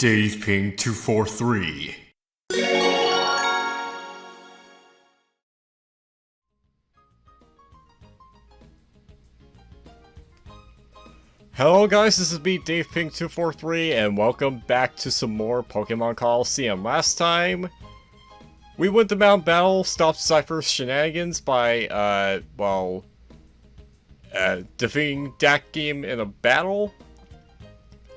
Dave Ping 243. Hello guys, this is me, Dave Ping 243, and welcome back to some more Pokemon Colosseum. Last time, we went to Mount Battle, stopped Cypher's shenanigans by, defeating that game in a battle.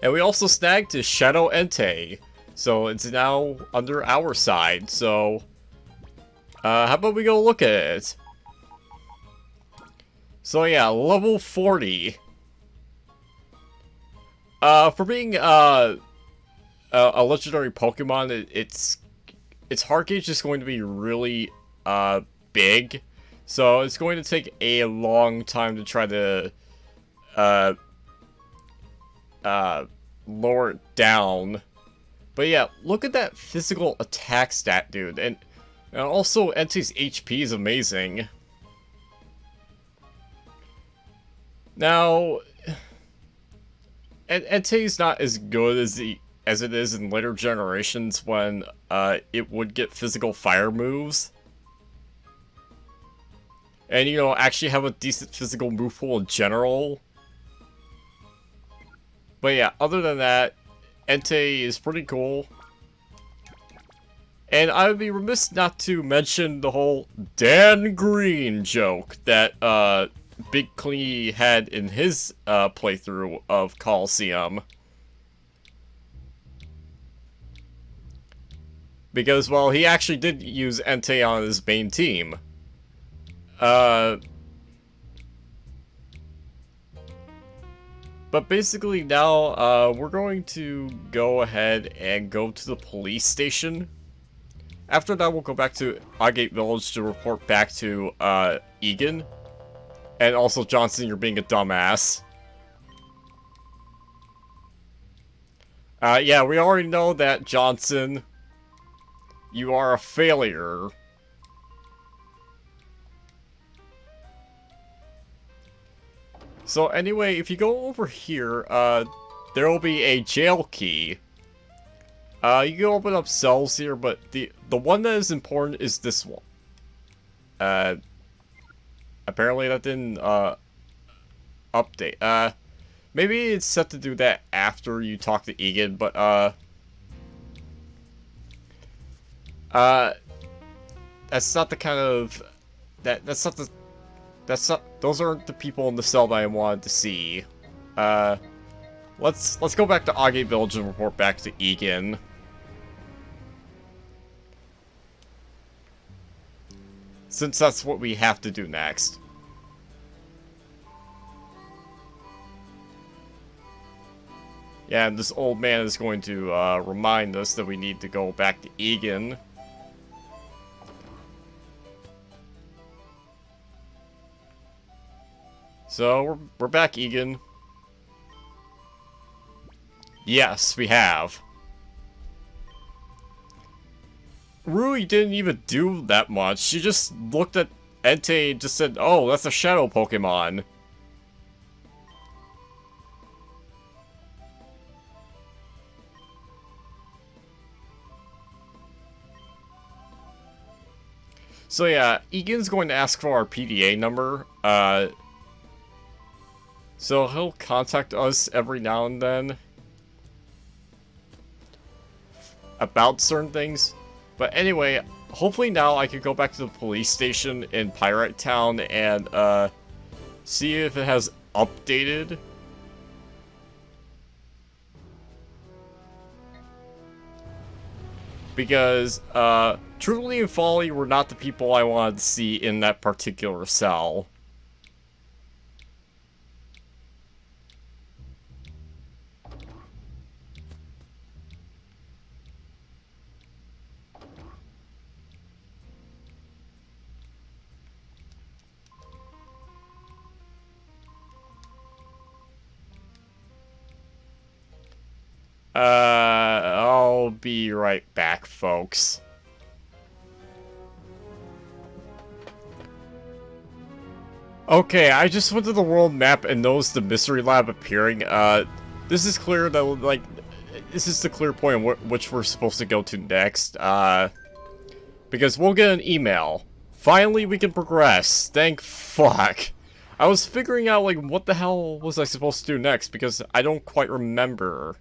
And we also snagged his Shadow Entei, so it's now under our side, so... how about we go look at it? So yeah, level 40. For being, a legendary Pokemon, its heart gauge is going to be really, big. So it's going to take a long time to try to, lower it down. But yeah, look at that physical attack stat, dude. And also, Entei's HP is amazing. Now... Entei's not as good as it is in later generations when it would get physical fire moves. And, you know, actually have a decent physical move pool in general. But yeah, other than that, Entei is pretty cool. And I would be remiss not to mention the whole Dan Green joke that, Big Clee had in his playthrough of Colosseum. Because, well, he actually did use Entei on his main team. But basically now, we're going to go ahead and go to the police station. After that, we'll go back to Agate Village to report back to, Egan. And also, Johnson, you're being a dumbass. Yeah, we already know that, Johnson. You are a failure. So anyway, if you go over here, there will be a jail key. You can open up cells here, but the one that is important is this one. Apparently that didn't, update. Maybe it's set to do that after you talk to Egan, but, that's not the kind of... those aren't the people in the cell that I wanted to see. Let's go back to Agate Village and report back to Egan. Since that's what we have to do next. Yeah, and this old man is going to remind us that we need to go back to Egan. So, we're back, Egan. Yes, we have. Rui didn't even do that much. She just looked at Entei and just said, "Oh, that's a shadow Pokemon." So yeah, Egan's going to ask for our PDA number. So he'll contact us every now and then about certain things. But anyway, hopefully now I can go back to the police station in Pirate Town and, see if it has updated. Because, Truly and Folly were not the people I wanted to see in that particular cell. I'll be right back, folks. Okay, I just went to the world map and noticed the mystery lab appearing. This is clear that, like, this is the clear point which we're supposed to go to next. Because we'll get an email. Finally, we can progress. Thank fuck. I was figuring out, like, what the hell was I supposed to do next, because I don't quite remember.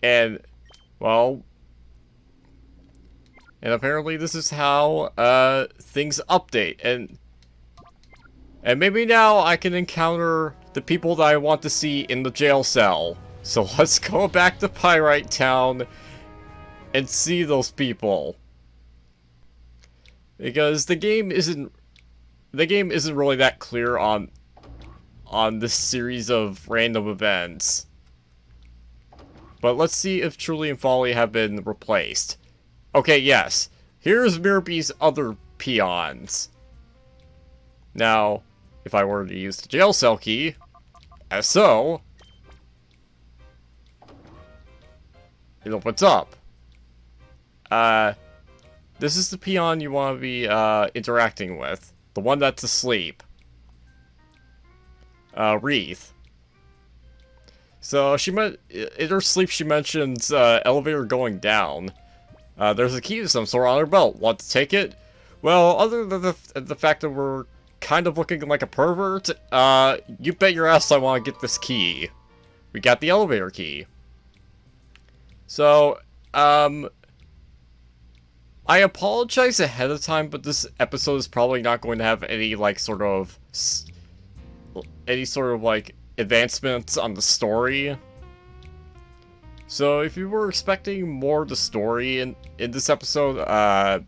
And, well... And apparently this is how, things update, and maybe now I can encounter the people that I want to see in the jail cell. So let's go back to Pyrite Town and see those people. Because the game isn't really that clear on this series of random events. But let's see if Truly and Folly have been replaced. Okay, yes. Here's Mirabie's other peons. Now, if I were to use the jail cell key, as so, it opens up. This is the peon you want to be interacting with. The one that's asleep. Wreath. So, in her sleep she mentions elevator going down. There's a key to some sort on her belt. Want to take it? Well, other than the fact that we're kind of looking like a pervert, you bet your ass I want to get this key. We got the elevator key. So, I apologize ahead of time, but this episode is probably not going to have any, like, sort of, like, advancements on the story. So, if you were expecting more of the story in this episode,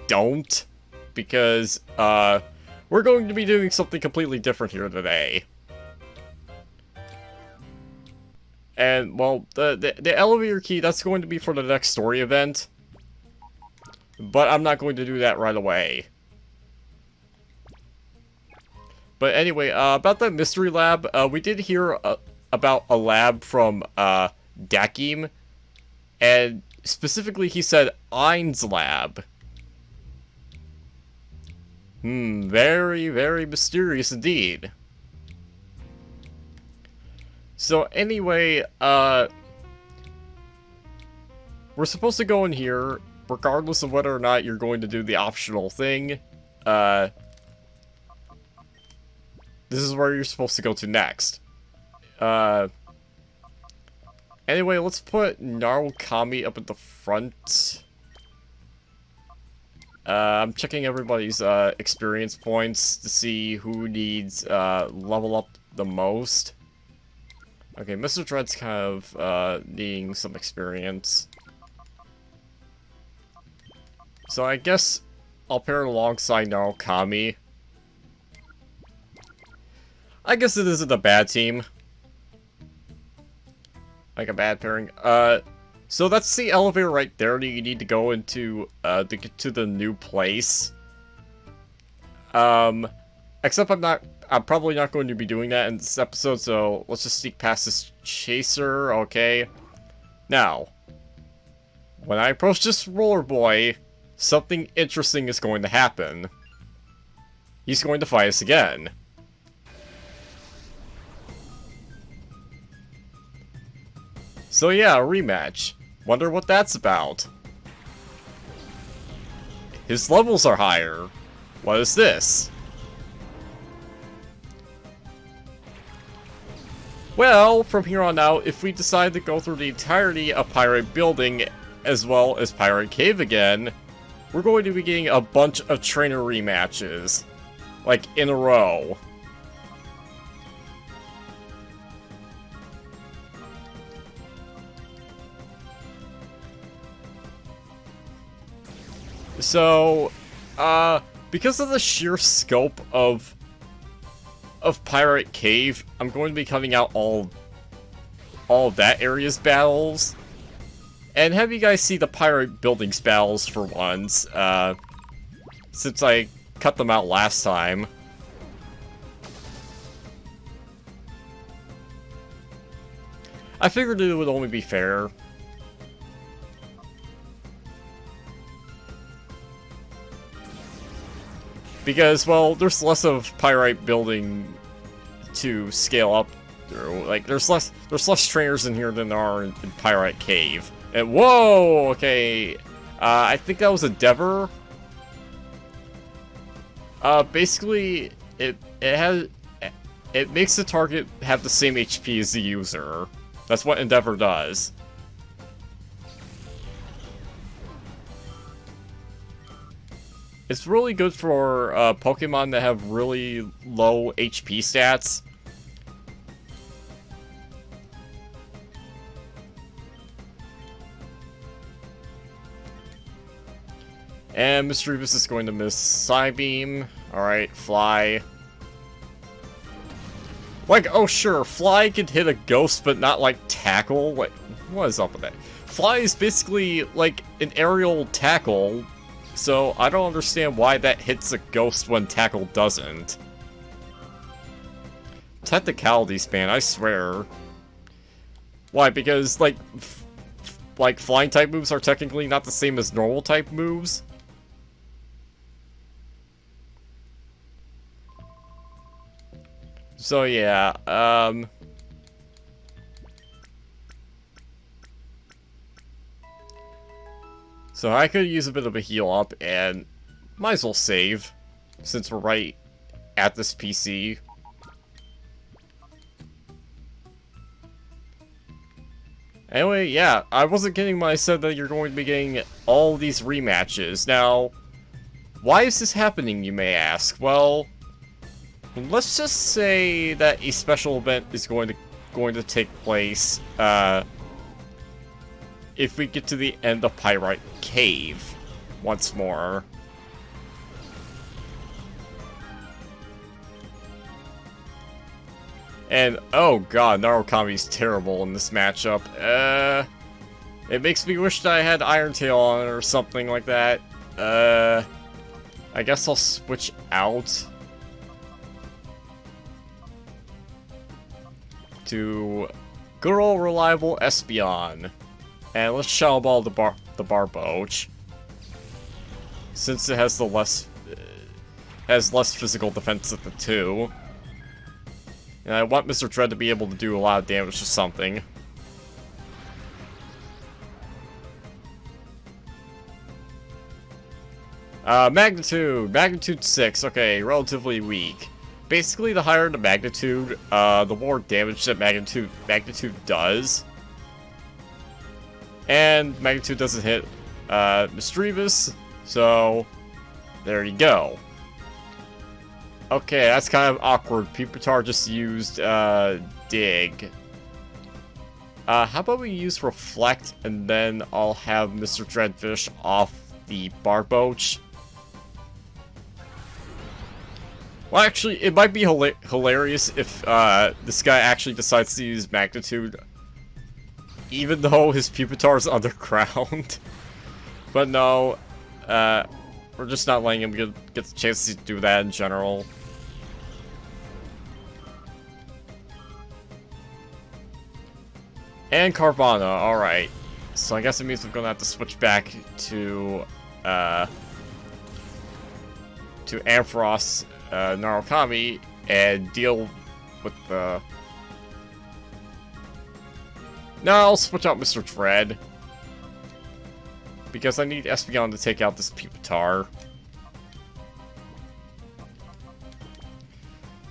don't. Because, we're going to be doing something completely different here today. And, well, the elevator key, that's going to be for the next story event. But I'm not going to do that right away. But anyway, about that mystery lab, we did hear about a lab from Dakim. And specifically he said Ein's lab. Very, very mysterious indeed. So anyway, we're supposed to go in here, regardless of whether or not you're going to do the optional thing. This is where you're supposed to go to next. Anyway, let's put Narukami up at the front. I'm checking everybody's experience points to see who needs level up the most. Okay, Mr. Dread's kind of needing some experience. So I guess I'll pair it alongside Narukami. I guess it isn't a bad team. Like a bad pairing. So that's the elevator right there that you need to go into to get to the new place. Except I'm probably not going to be doing that in this episode, so let's just sneak past this chaser, okay? Now, when I approach this roller boy, something interesting is going to happen. He's going to fight us again. So yeah, a rematch. Wonder what that's about. His levels are higher. What is this? Well, from here on out, if we decide to go through the entirety of Pirate Building, as well as Pirate Cave again, we're going to be getting a bunch of trainer rematches. Like, in a row. So, because of the sheer scope of Pirate Cave, I'm going to be cutting out all of that area's battles. And have you guys see the Pirate Buildings battles for once, since I cut them out last time. I figured it would only be fair. Because, well, there's less of Pyrite building to scale up through. Like, there's less trainers in here than there are in Pyrite Cave. And whoa, okay. I think that was a Endeavor. Basically, it makes the target have the same HP as the user. That's what Endeavor does. It's really good for Pokemon that have really low HP stats. And Mischievous is going to miss Psybeam. Alright, Fly. Like, oh sure, Fly could hit a ghost, but not like Tackle. What is up with that? Fly is basically like an aerial tackle, so I don't understand why that hits a ghost when Tackle doesn't. Technicalities, man, I swear. Why? Because, like flying type moves are technically not the same as normal type moves? So yeah, so I could use a bit of a heal up, and might as well save, since we're right at this PC. Anyway, yeah, I wasn't kidding when I said that you're going to be getting all these rematches. Now, why is this happening, you may ask? Well, let's just say that a special event is going to take place if we get to the end of Pyrite Cave once more. And oh god, Narukami's terrible in this matchup. It makes me wish that I had Iron Tail on or something like that. I guess I'll switch out to good old reliable Espeon. And let's Shadow Ball the Barboach, since it has less physical defense of the two. And I want Mr. Dread to be able to do a lot of damage to something. Magnitude 6, okay, relatively weak. Basically, the higher the magnitude, the more damage that magnitude does. And magnitude doesn't hit Mischievous, so there you go. Okay, that's kind of awkward. Pupitar just used Dig. How about we use Reflect, and then I'll have Mr. Dreadfish off the Barboach. Well, actually, it might be hilarious if this guy actually decides to use Magnitude, even though his Pupitar's underground. But no, we're just not letting him get the chance to do that in general. And Carvana, alright. So I guess it means we're gonna have to switch back to Ampharos Narukami and deal with the... No, I'll switch out Mr. Dread, because I need Espeon to take out this Pupitar.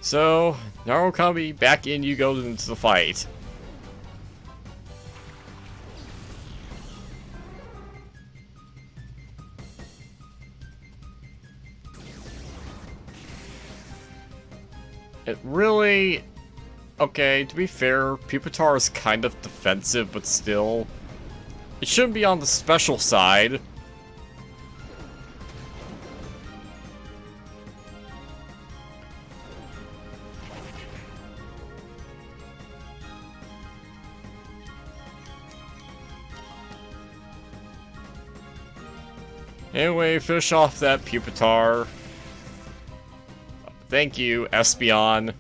So, Narukami, back in you go into the fight. It really... Okay, to be fair, Pupitar is kind of defensive, but still... It shouldn't be on the special side. Anyway, finish off that Pupitar. Thank you, Espeon.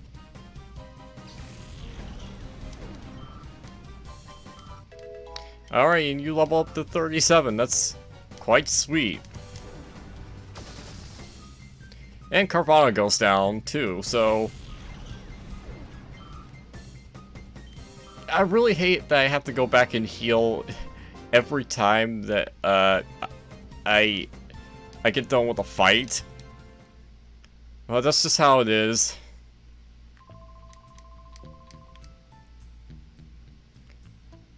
Alright, and you level up to 37. That's quite sweet. And Carvana goes down, too, so... I really hate that I have to go back and heal every time that I get done with a fight. Well, that's just how it is.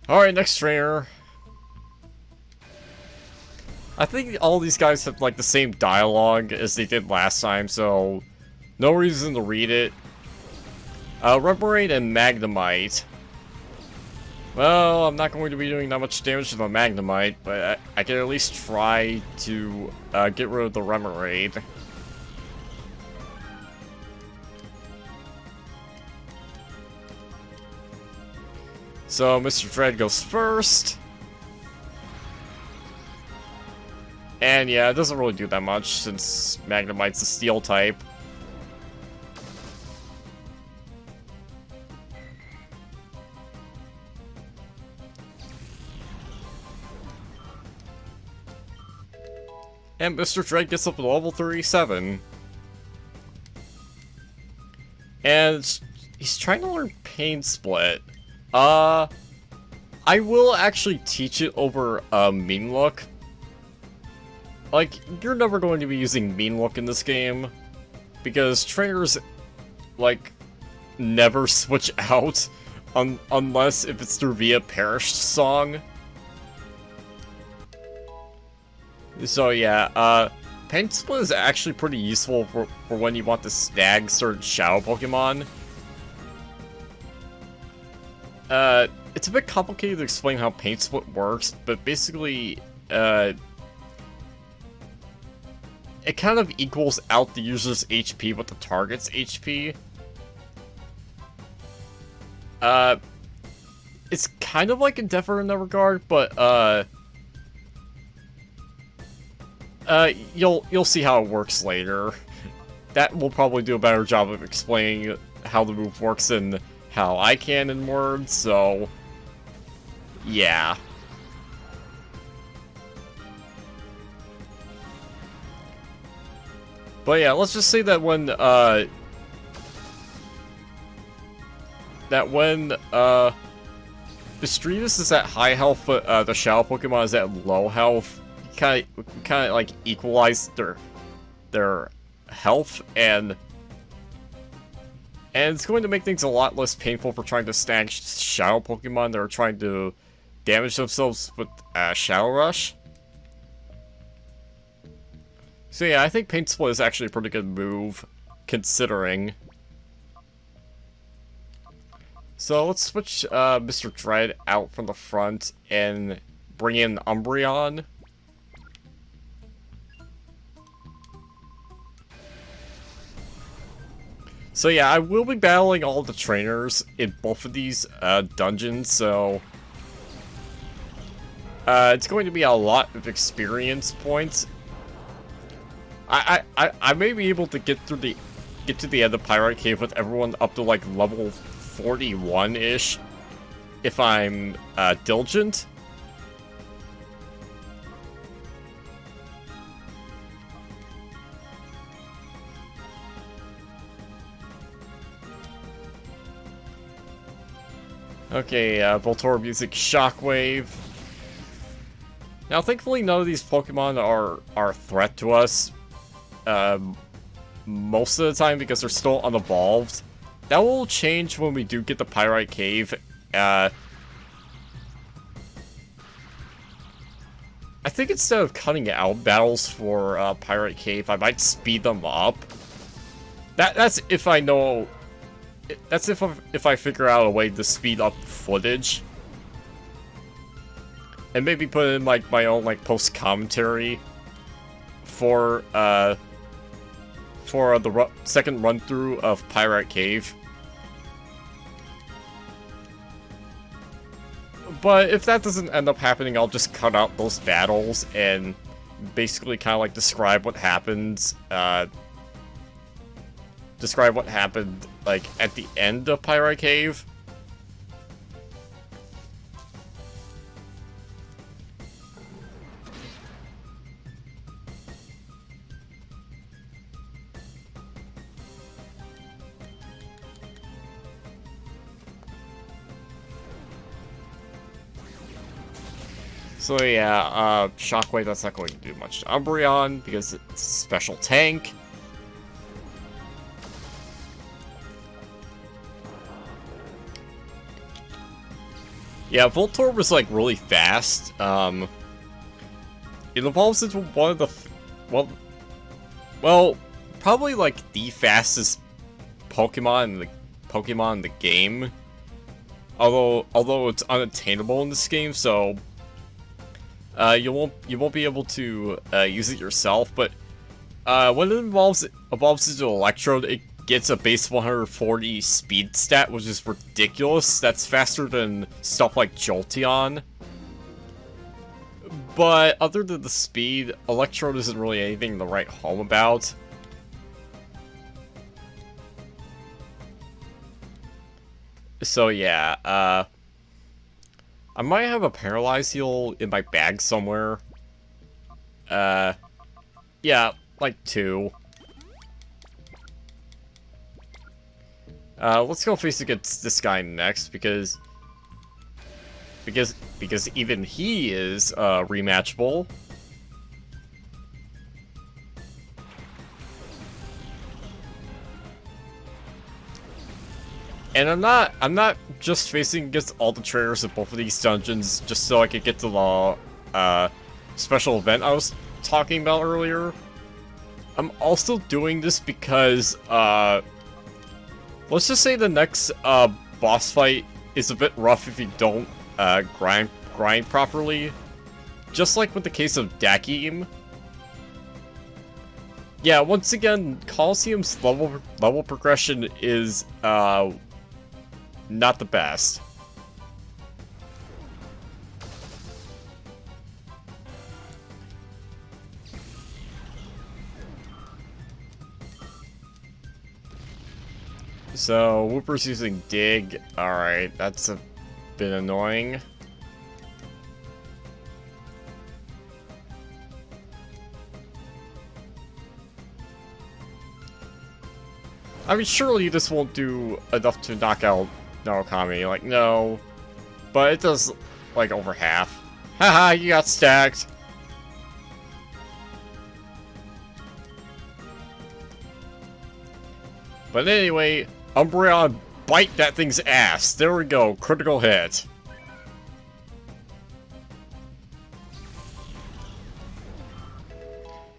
Alright, next trainer. I think all these guys have like the same dialogue as they did last time, so no reason to read it. Reparate and Magnemite. Well, I'm not going to be doing that much damage to the Magnemite, but I can at least try to get rid of the Reparate. So, Mr. Dread goes first. And yeah, it doesn't really do that much since Magnemite's a steel type. And Mr. Dread gets up to level 37. And he's trying to learn Pain Split. I will actually teach it over Mean Look. Like, you're never going to be using Mean Look in this game, because trainers, like, never switch out unless if it's through via Perished song. So yeah, Pain Split is actually pretty useful for when you want to snag certain Shadow Pokemon. It's a bit complicated to explain how Pain Split works, but basically, it kind of equals out the user's HP with the target's HP. It's kind of like Endeavor in that regard, but, you'll see how it works later. That will probably do a better job of explaining how the move works than how I can in words, so yeah. But yeah, let's just say that when Vistridus is at high health, but the Shadow Pokemon is at low health, kind of like equalize their health, and it's going to make things a lot less painful for trying to snag Shadow Pokemon that are trying to damage themselves with Shadow Rush. So yeah, I think Pain Split is actually a pretty good move, considering. So let's switch Mr. Dread out from the front and bring in Umbreon. So yeah, I will be battling all the trainers in both of these dungeons, so it's going to be a lot of experience points. I may be able to get to the end of Pyrite Cave with everyone up to like level 41-ish if I'm diligent. Okay, Voltorb using Shockwave. Now, thankfully, none of these Pokemon are a threat to us. Most of the time, because they're still unevolved. That will change when we do get the Pyrite Cave. I think instead of cutting out battles for Pyrite Cave, I might speed them up. That's if I know. That's if I figure out a way to speed up footage. And maybe put in like my own like post commentary for the second run through of Pyrite Cave. But if that doesn't end up happening, I'll just cut out those battles and basically kind of like describe what happens. Describe what happened like at the end of Pyrite Cave. So yeah, Shockwave, that's not going to do much to Umbreon because it's a special tank. Yeah, Voltorb was like really fast. It evolves into one of the, well, probably like the fastest Pokemon in the game. Although it's unattainable in this game, so you won't be able to use it yourself. But when it evolves into Electrode, it gets a base 140 speed stat, which is ridiculous. That's faster than stuff like Jolteon. But other than the speed, Electrode isn't really anything to write home about. So yeah, I might have a Paralyze Heal in my bag somewhere. Yeah, like 2. Let's go face against this guy next, because even he is, rematchable. And I'm not just facing against all the trainers in both of these dungeons just so I could get to the, special event I was talking about earlier. I'm also doing this because, let's just say the next, boss fight is a bit rough if you don't, grind properly. Just like with the case of Dakim. Yeah, once again, Colosseum's level progression is, not the best. So, Whooper's using Dig. Alright, that's a bit annoying. I mean, surely this won't do enough to knock out Narukami. Like, no. But it does, like, over half. Haha, you got stacked. But anyway, Umbreon, bite that thing's ass. There we go, critical hit.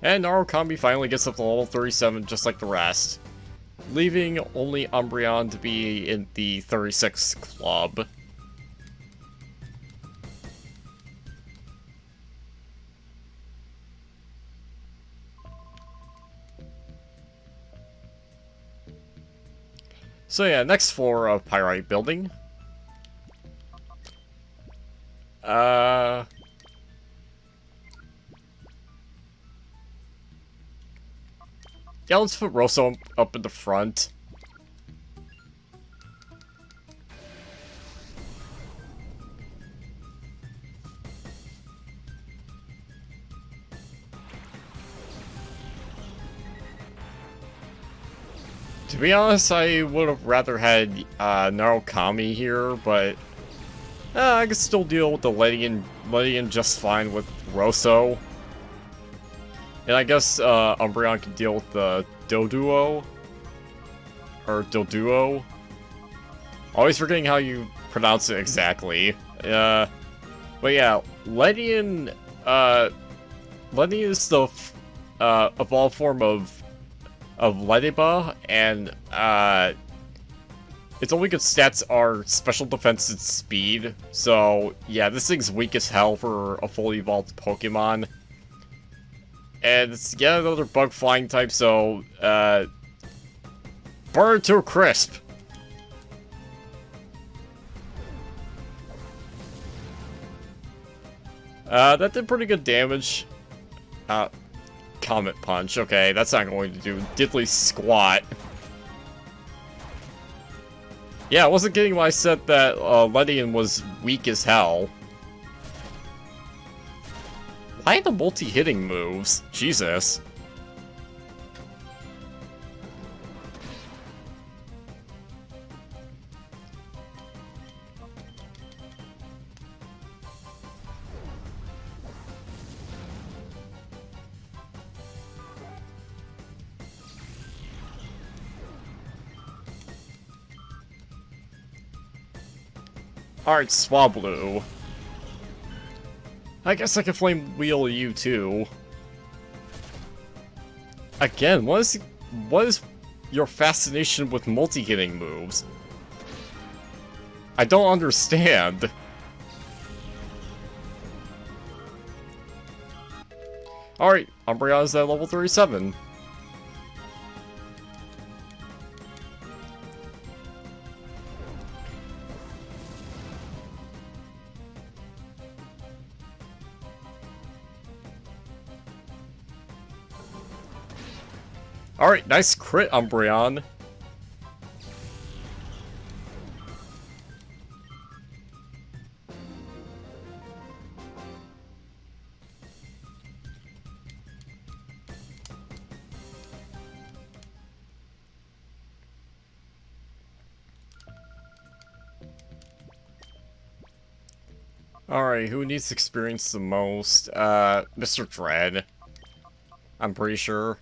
And Narukami finally gets up to level 37 just like the rest, leaving only Umbreon to be in the 36 club. So yeah, next floor of Pyrite Building. Yeah, let's put Rosso up in the front. To be honest, I would have rather had Narukami here, but I could still deal with the Ledian just fine with Rosso. And I guess Umbreon can deal with the Doduo. Or Doduo. Always forgetting how you pronounce it exactly. But yeah, Ledian is the evolved form of Lediba, and its only good stats are special defense and speed. So yeah, this thing's weak as hell for a fully evolved Pokemon. And it's yet another bug flying type, so burn to a crisp. That did pretty good damage. Comet Punch. Okay, that's not going to do diddly squat. Yeah, I wasn't kidding when I said that Ledian was weak as hell. Why the multi-hitting moves? Jesus. Alright, Swablu. I guess I can flame wheel you too. Again, what is your fascination with multi-hitting moves? I don't understand. Alright, Umbreon's at level 37. Alright, nice crit, Umbreon. Alright, who needs experience the most? Mr. Dread. I'm pretty sure.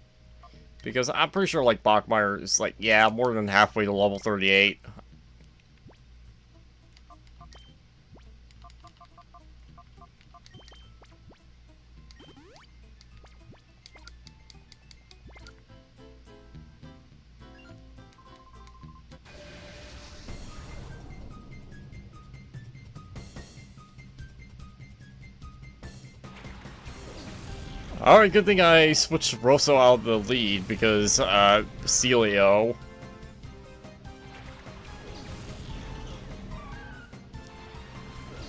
Because I'm pretty sure, like, Bachmeyer is, like, yeah, more than halfway to level 38. Alright, good thing I switched Rosso out of the lead, because, Celio.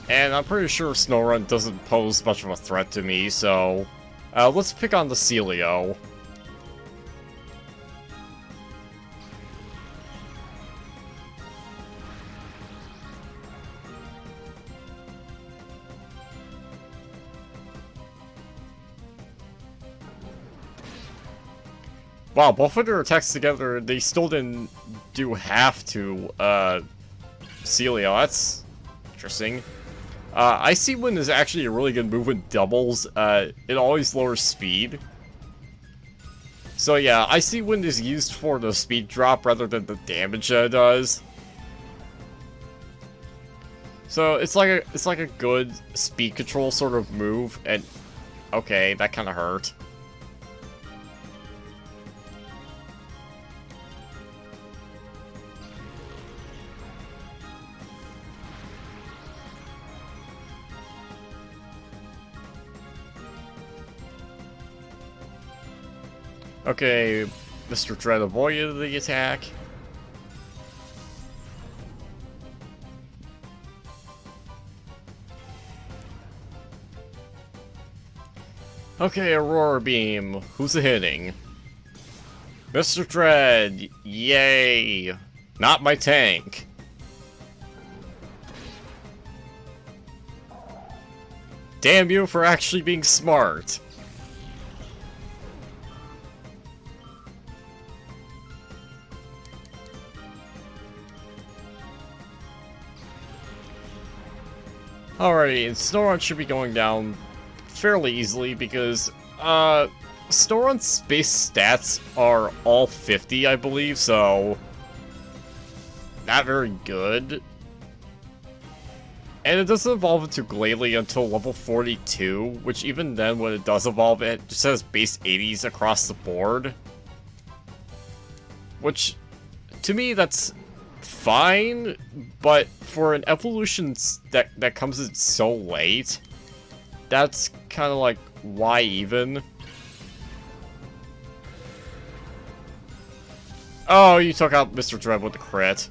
And I'm pretty sure Snorunt doesn't pose much of a threat to me, so... let's pick on the Celio. Wow, both of their attacks together, they still didn't do half to, Celio. That's interesting. Icy Wind is actually a really good move with doubles. It always lowers speed. So yeah, Icy Wind is used for the speed drop rather than the damage that it does. So it's like a good speed control sort of move, and okay, that kind of hurt. Okay, Mr. Dread avoided the attack. Okay, Aurora Beam. Who's it hitting? Mr. Dread! Yay! Not my tank! Damn you for actually being smart! Alrighty, and Snorunt should be going down fairly easily because, Snorunt's base stats are all 50, I believe, so... not very good. And it doesn't evolve into Glalie until level 42, which even then, when it does evolve, it just has base 80s across the board. Which, to me, that's fine, but for an evolution that comes in so late, that's kind of like, why even? Oh, you took out Mr. Dread with the crit.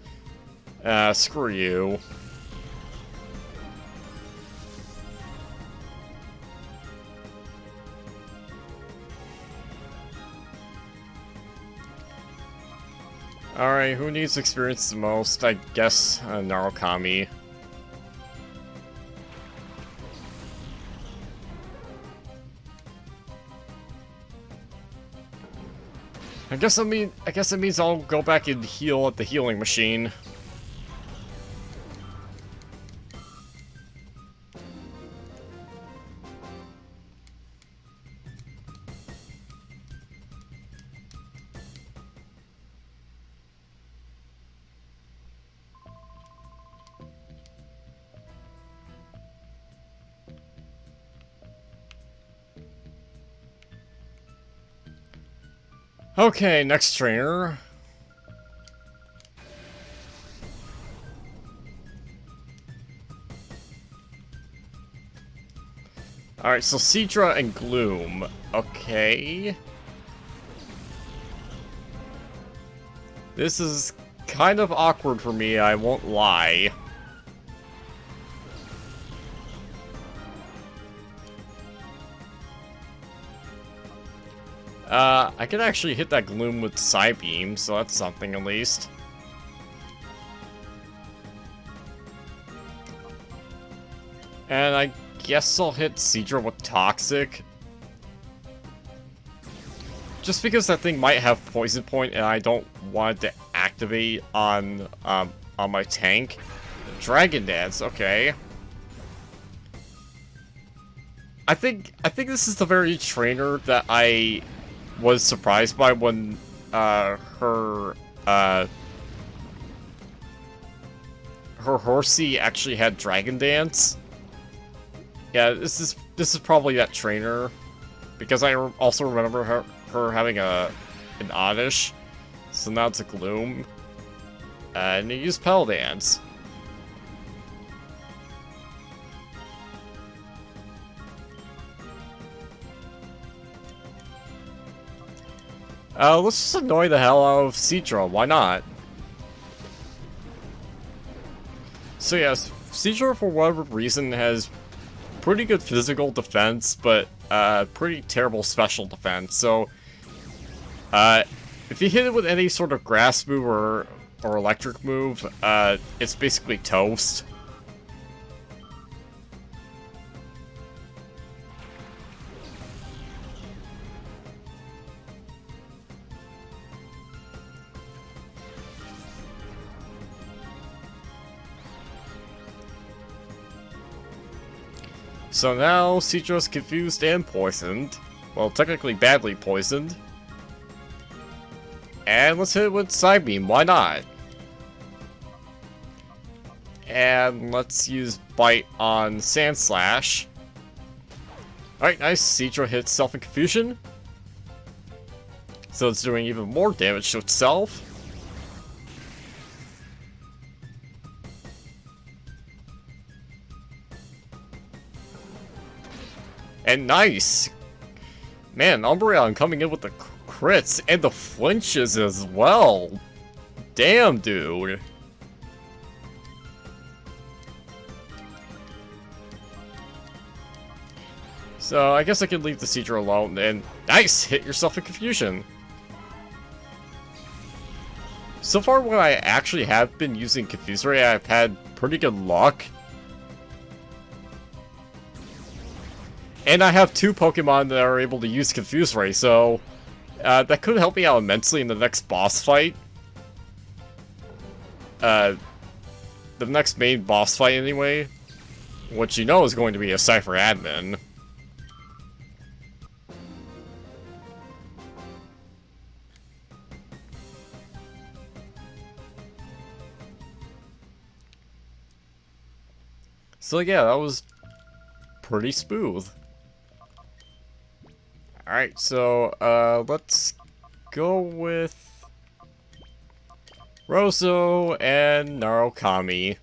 Screw you. Alright, who needs experience the most? I guess Narukami. I guess it means I'll go back and heal at the healing machine. Okay, next trainer. Alright, so Cedra and Gloom. Okay. This is kind of awkward for me, I won't lie. I could actually hit that Gloom with Psybeam, so that's something at least. And I guess I'll hit Cedra with Toxic. Just because that thing might have Poison Point and I don't want it to activate on my tank. Dragon Dance, okay. I think this is the very trainer that I was surprised by when her Horsey actually had Dragon Dance. Yeah, this is probably that trainer, because I also remember her having an Oddish, so now it's a Gloom, and you use Petal Dance. Let's just annoy the hell out of Cedra, why not? So yes, Cedra for whatever reason has pretty good physical defense, but pretty terrible special defense, so if you hit it with any sort of grass move or electric move, it's basically toast. So now, Cedra's confused and poisoned. Well, technically badly poisoned. And let's hit it with Psybeam, why not? And let's use Bite on Sandslash. Alright, nice. Cedra hits Self and Confusion. So it's doing even more damage to itself. And nice! Man, Umbreon coming in with the crits and the flinches as well. Damn, dude. So, I guess I can leave the Cedra alone, and nice! Hit yourself in Confusion. So far, when I actually have been using Confuse Ray, I've had pretty good luck. And I have two Pokemon that are able to use Confuse Ray, so that could help me out immensely in the next boss fight. The next main boss fight, anyway. Which you know is going to be a Cypher Admin. So yeah, that was pretty smooth. Alright, so, let's go with Rosso and Narukami.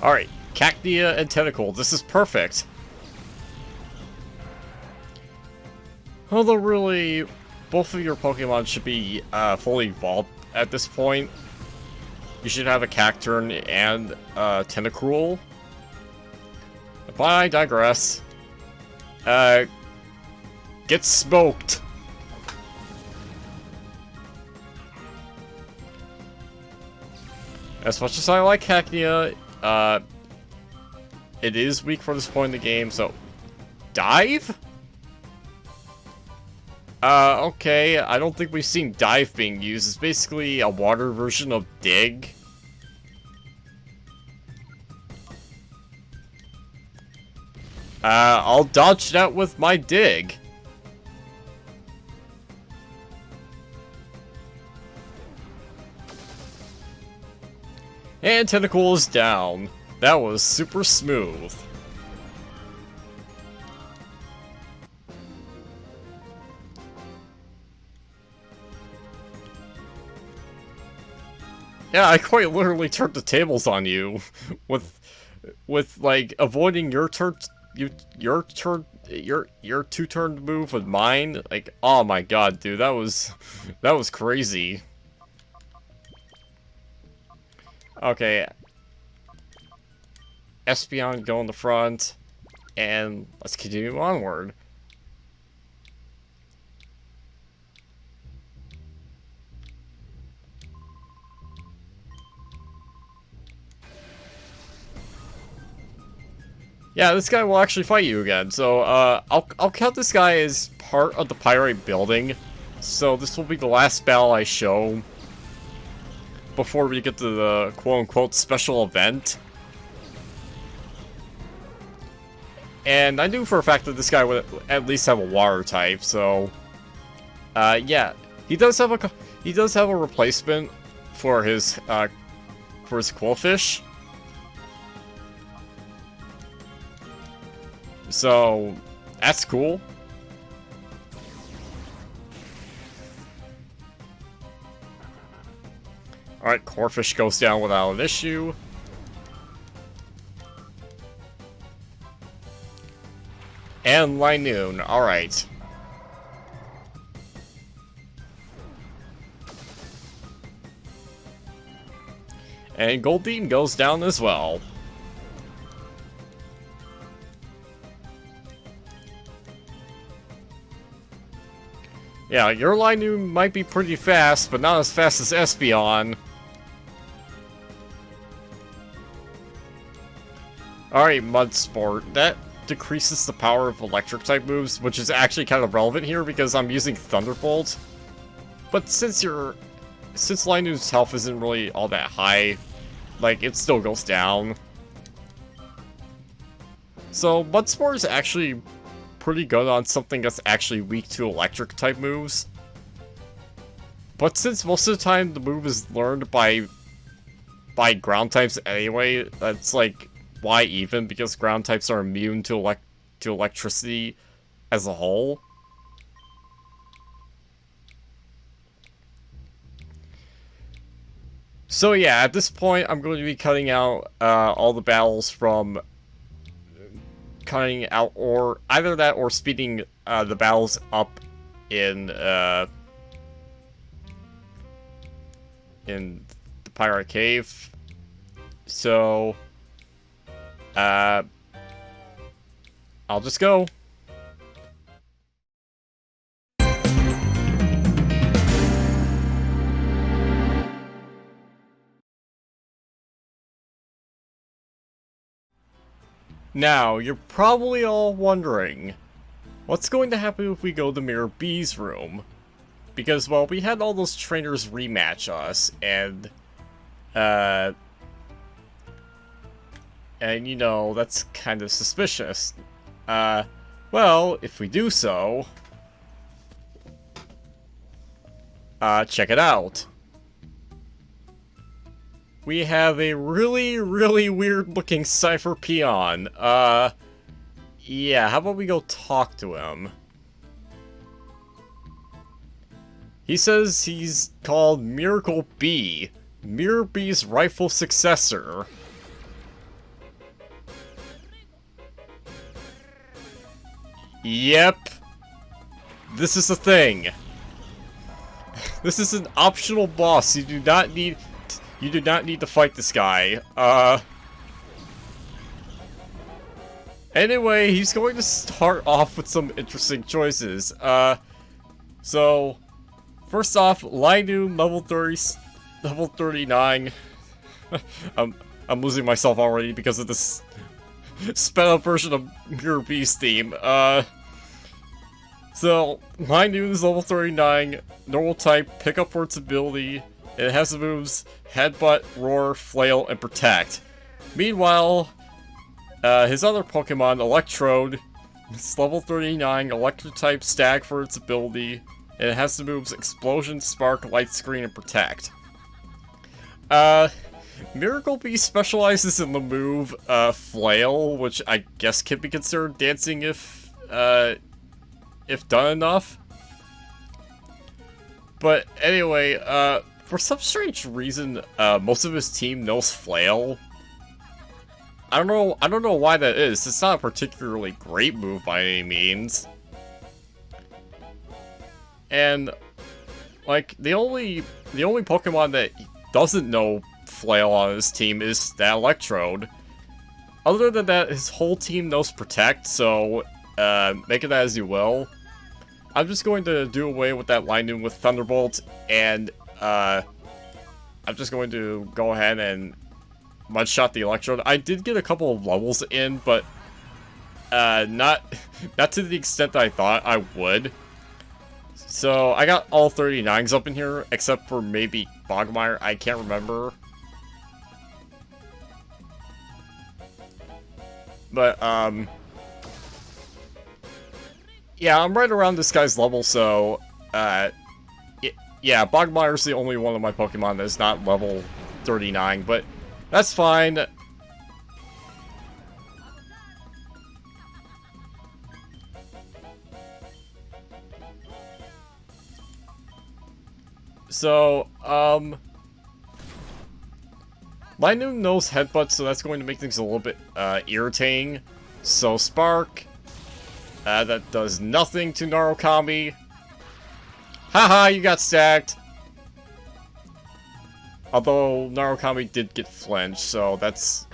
Alright, Cacnea and Tentacle, this is perfect. Although really, both of your Pokemon should be fully evolved at this point. You should have a Cacturn and Tentacruel. But I digress. Get smoked. As much as I like Cacnea, it is weak for this point in the game, so... Dive? Okay, I don't think we've seen Dive being used. It's basically a water version of Dig. I'll dodge that with my Dig. And Tentacle is down. That was super smooth. Yeah, I quite literally turned the tables on you with like avoiding your turn, your two-turn move with mine. Like, oh my god, dude, that was crazy. Okay, Espeon go in the front, and let's continue onward. Yeah, this guy will actually fight you again. So, I'll count this guy as part of the Pyrite building. So this will be the last battle I show before we get to the quote-unquote special event. And I knew for a fact that this guy would at least have a water type, so yeah, he does have a replacement for his Quillfish. So that's cool. Alright, Corphish goes down without an issue. And Linoon, alright. And Goldeen goes down as well. Yeah, your Linoon might be pretty fast, but not as fast as Espeon. Alright, Mudsport. That decreases the power of electric-type moves, which is actually kind of relevant here because I'm using Thunderbolt. But since Linoon's health isn't really all that high, like, it still goes down. So, Mudsport is actually pretty good on something that's actually weak to electric-type moves. But since most of the time the move is learned by ground types anyway, that's like, why even? Because ground types are immune to electricity as a whole. So yeah, at this point, I'm going to be cutting out all the battles from cutting out, or either that or speeding the battles up in the Pirate Cave. So I'll just go. Now, you're probably all wondering, what's going to happen if we go to Mirror B's room? Because, well, we had all those trainers rematch us, and you know, that's kind of suspicious. Well, if we do so, check it out. We have a really, really weird-looking Cypher Peon. Yeah, how about we go talk to him? He says he's called Miracle B, Mirror B's rightful successor. Yep. This is the thing. This is an optional boss. You do not need to fight this guy. Anyway, he's going to start off with some interesting choices. So, first off, Linoon, level 39. I'm losing myself already because of this sped up version of Mirror B's theme. So, Linoon is level 39, normal type, pick up for its ability. It has the moves Headbutt, Roar, Flail, and Protect. Meanwhile, his other Pokemon, Electrode, is level 39, Electric-type, Stag for its ability, and it has the moves Explosion, Spark, Light Screen, and Protect. Miracle Bee specializes in the move, Flail, which I guess can be considered dancing if done enough. But anyway, for some strange reason, most of his team knows Flail. I don't know why that is. It's not a particularly great move by any means. And, like, the only Pokemon that doesn't know Flail on his team is that Electrode. Other than that, his whole team knows Protect, so make it that as you will. I'm just going to do away with that Lightning with Thunderbolt, and I'm just going to go ahead and Mudshot the Electrode. I did get a couple of levels in, but not to the extent that I thought I would. So I got all 39s up in here, except for maybe Bogmire. I can't remember. But, yeah, I'm right around this guy's level, so, yeah, Bogmire's the only one of my Pokemon that's not level 39, but that's fine. So, Lightning knows Headbutt, so that's going to make things a little bit, irritating. So, Spark, that does nothing to Narukami. Haha, you got stacked! Although, Narukami did get flinched, so that's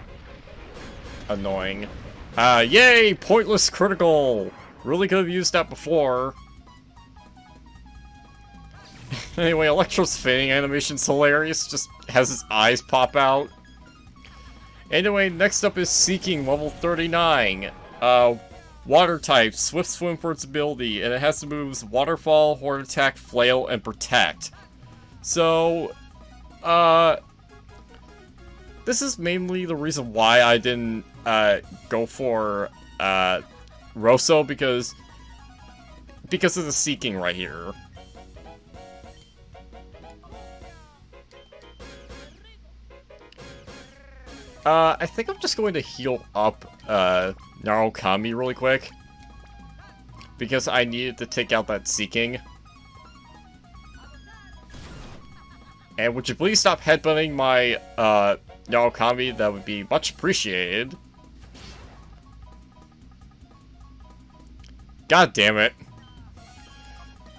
annoying. Yay! Pointless critical! Really could have used that before. Anyway, Electro's fading animation's hilarious, just has his eyes pop out. Anyway, next up is Seeking, level 39. Water type, Swift Swim for its ability, and it has the moves Waterfall, Horn Attack, Flail, and Protect. So, this is mainly the reason why I didn't, go for, Rosso, because of the Seeking right here. I think I'm just going to heal up, Narukami really quick. Because I needed to take out that Seeking. And would you please stop headbutting my, Narukami? That would be much appreciated. God damn it.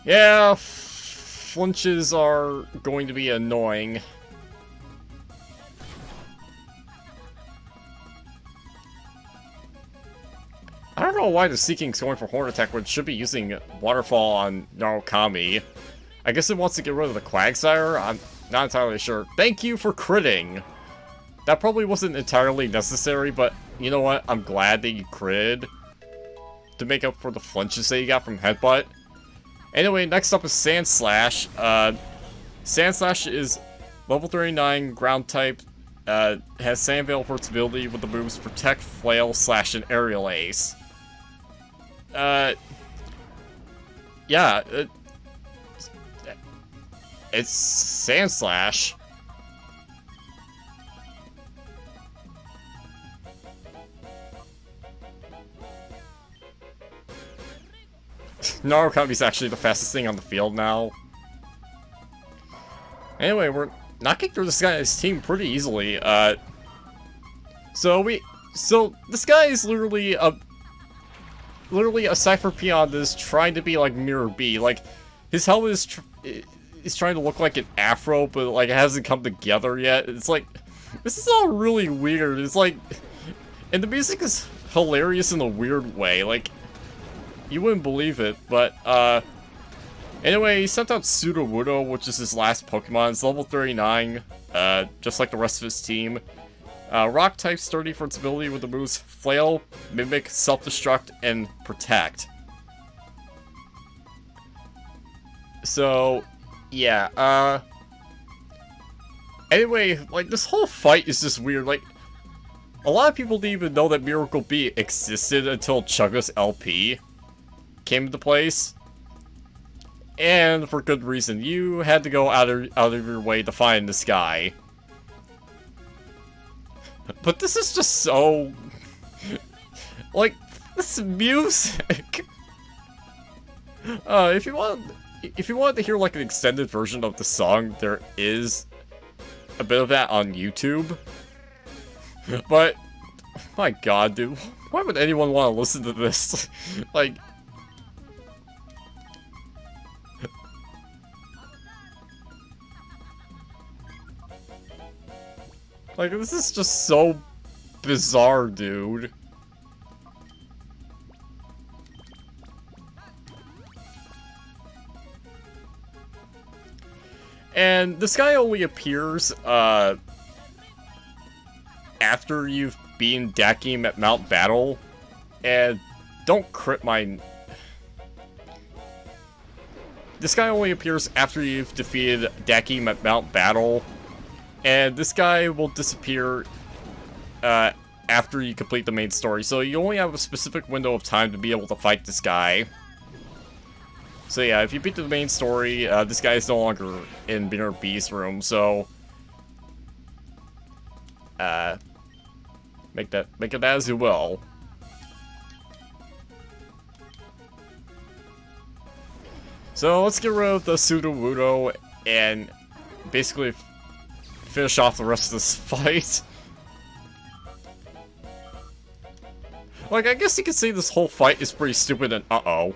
Yeah, flinches are going to be annoying. I don't know why the Seeking's going for Horn Attack when it should be using Waterfall on Narukami. I guess it wants to get rid of the Quagsire? I'm not entirely sure. Thank you for critting! That probably wasn't entirely necessary, but you know what? I'm glad that you critted to make up for the flinches that you got from Headbutt. Anyway, next up is Sandslash. Sandslash is level 39 ground type. Has Sand Veil for its ability with the moves Protect, Flail, Slash, and Aerial Ace. Yeah, it's Sandslash. Narukami's actually the fastest thing on the field now. Anyway, we're knocking through this guy's team pretty easily. So this guy is literally a Cypher Peon that is trying to be like Mirror B. Like, his helmet is trying to look like an afro, but like it hasn't come together yet. It's like, this is all really weird. It's like, and the music is hilarious in a weird way. Like, you wouldn't believe it, but anyway, he sent out Sudowoodo, which is his last Pokemon. It's level 39, just like the rest of his team. Rock type, sturdy for its ability with the moves Flail, Mimic, Self-Destruct, and Protect. So, yeah, anyway, like, this whole fight is just weird. Like, a lot of people didn't even know that Miracle Bee existed until Chugga's LP came into place. And for good reason. You had to go out of your way to find this guy. But this is just so... like, this music... if you wanted to hear, like, an extended version of the song, there is a bit of that on YouTube. But, my god, dude, why would anyone want to listen to this? Like... like, this is just so bizarre, dude. And this guy only appears, after you've beaten Dakim at Mount Battle. And don't crit my... This guy only appears after you've defeated Dakim at Mount Battle. And this guy will disappear after you complete the main story. So you only have a specific window of time to be able to fight this guy. So yeah, if you beat the main story, this guy is no longer in Bitter B's room, so... make it as you will. So let's get rid of the Sudowoodo and basically finish off the rest of this fight. Like, I guess you could say this whole fight is pretty stupid and uh-oh.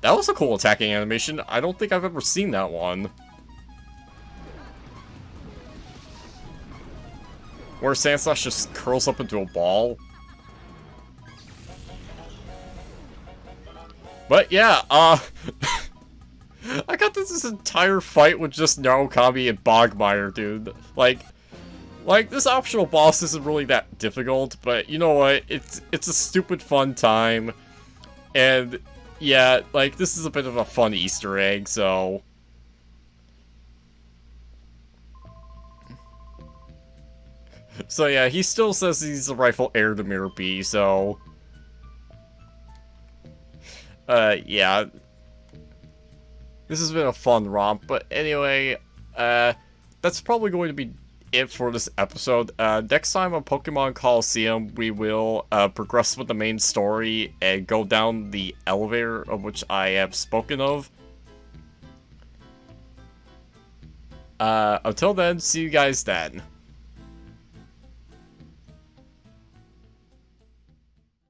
That was a cool attacking animation. I don't think I've ever seen that one. Where Sandslash just curls up into a ball. But yeah, I got this entire fight with just Narukami and Bogmire, dude. Like, this optional boss isn't really that difficult, but you know what? It's a stupid fun time. And yeah, like, this is a bit of a fun Easter egg, so... So yeah, he still says he's the rightful heir to Mirror B, so... yeah. This has been a fun romp, but anyway, that's probably going to be it for this episode. Next time on Pokemon Colosseum, we will progress with the main story and go down the elevator of which I have spoken of. Until then, see you guys then.